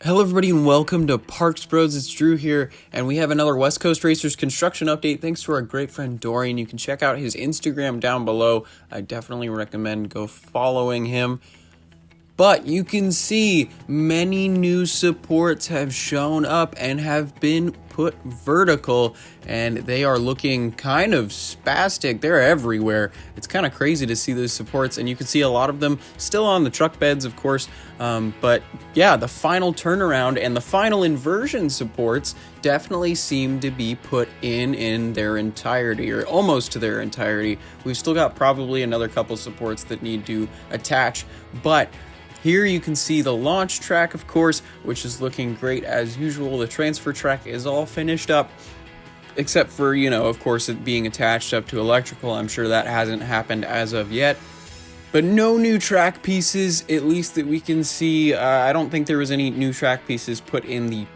Hello everybody and welcome to Parks Bros. It's Drew here, and we have another West Coast Racers construction update thanks to our great friend Dorian. You can check out his Instagram down below. I definitely recommend go following him. But you can see many new supports have shown up and have been put vertical, and they are looking kind of spastic. They're everywhere. It's kind of crazy to see those supports, and you can see a lot of them still on the truck beds, of course. But yeah, the final turnaround and the final inversion supports definitely seem to be put in their entirety, or almost to their entirety. We've still got probably another couple supports that need to attach, but here you can see the launch track, of course, which is looking great as usual. The transfer track is all finished up, except for, of course, it being attached up to electrical. I'm sure that hasn't happened as of yet. But no new track pieces, at least that we can see. I don't think there was any new track pieces put in the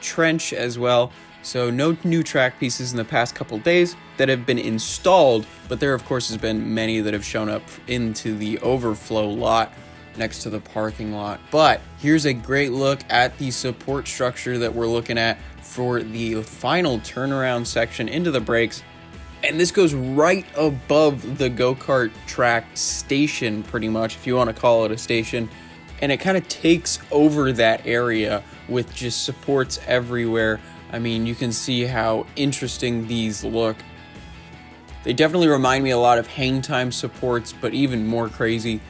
trench as well. So no new track pieces in the past couple days that have been installed. But there, of course, has been many that have shown up into the overflow lot next to the parking lot. But here's a great look at the support structure that we're looking at for the final turnaround section into the brakes. And this goes right above the go-kart track station, pretty much, if you want to call it a station. And it kind of takes over that area with just supports everywhere. I mean, you can see how interesting these look. They definitely remind me a lot of hang time supports, but even more crazy.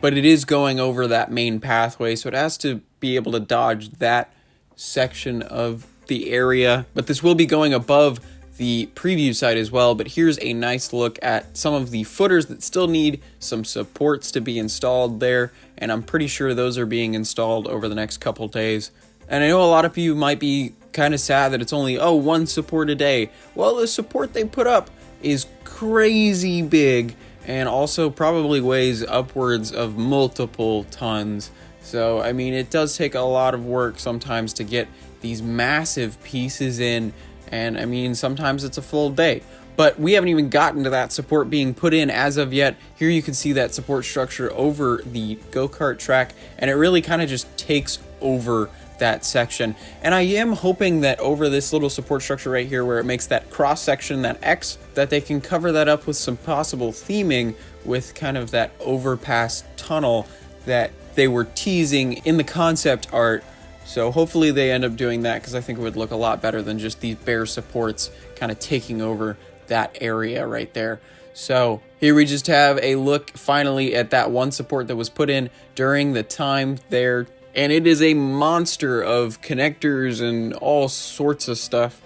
But it is going over that main pathway, so it has to be able to dodge that section of the area. But this will be going above the preview side as well. But here's a nice look at some of the footers that still need some supports to be installed there. And I'm pretty sure those are being installed over the next couple days. And I know a lot of you might be kind of sad that it's only, one support a day. Well, the support they put up is crazy big, and also probably weighs upwards of multiple tons. So, I mean, it does take a lot of work sometimes to get these massive pieces in, and I mean, sometimes it's a full day. But we haven't even gotten to that support being put in as of yet. Here you can see that support structure over the go-kart track, and it really kind of just takes over that section. And I am hoping that over this little support structure right here where it makes that cross section, that X, that they can cover that up with some possible theming with kind of that overpass tunnel that they were teasing in the concept art. So hopefully they end up doing that, because I think it would look a lot better than just these bare supports kind of taking over that area right there. So here we just have a look finally at that one support that was put in during the time there. And it is a monster of connectors and all sorts of stuff.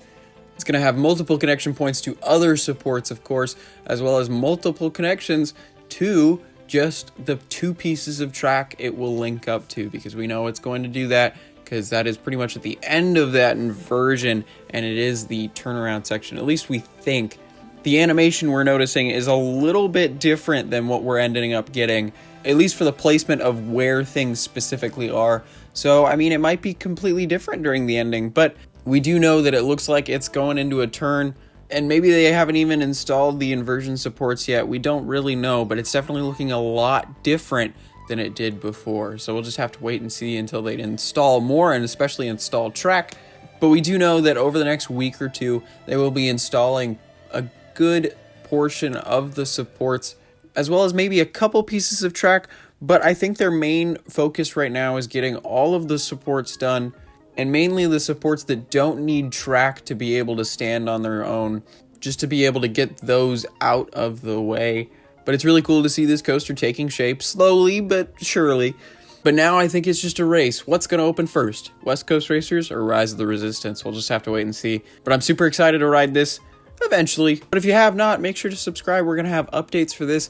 It's going to have multiple connection points to other supports, of course, as well as multiple connections to just the two pieces of track it will link up to, because we know it's going to do that, because that is pretty much at the end of that inversion, and it is the turnaround section. At least we think. The animation we're noticing is a little bit different than what we're ending up getting, at least for the placement of where things specifically are. So, I mean, it might be completely different during the ending, but we do know that it looks like it's going into a turn, and maybe they haven't even installed the inversion supports yet. We don't really know, but it's definitely looking a lot different than it did before. So we'll just have to wait and see until they install more, and especially install track. But we do know that over the next week or two, they will be installing a good portion of the supports, as well as maybe a couple pieces of track. But I think their main focus right now is getting all of the supports done, and mainly the supports that don't need track to be able to stand on their own, just to be able to get those out of the way. But it's really cool to see this coaster taking shape slowly but surely. But now I think it's just a race. What's going to open first? West Coast Racers or Rise of the Resistance? We'll just have to wait and see. But I'm super excited to ride this eventually. But if you have not, make sure to subscribe. We're going to have updates for this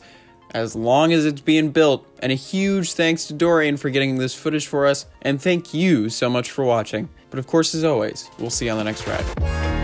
as long as it's being built. And a huge thanks to Dorian for getting this footage for us. And thank you so much for watching. But of course, as always, we'll see you on the next ride.